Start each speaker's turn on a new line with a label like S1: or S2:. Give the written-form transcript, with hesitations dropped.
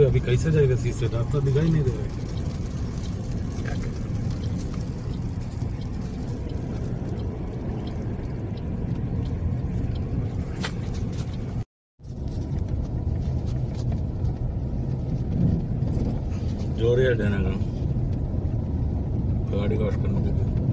S1: अभी कैसे जाएगा शीशे, रास्ता दिखाई नहीं दे रहा है। जोर है देना गाड़ी वॉश करने के लिए।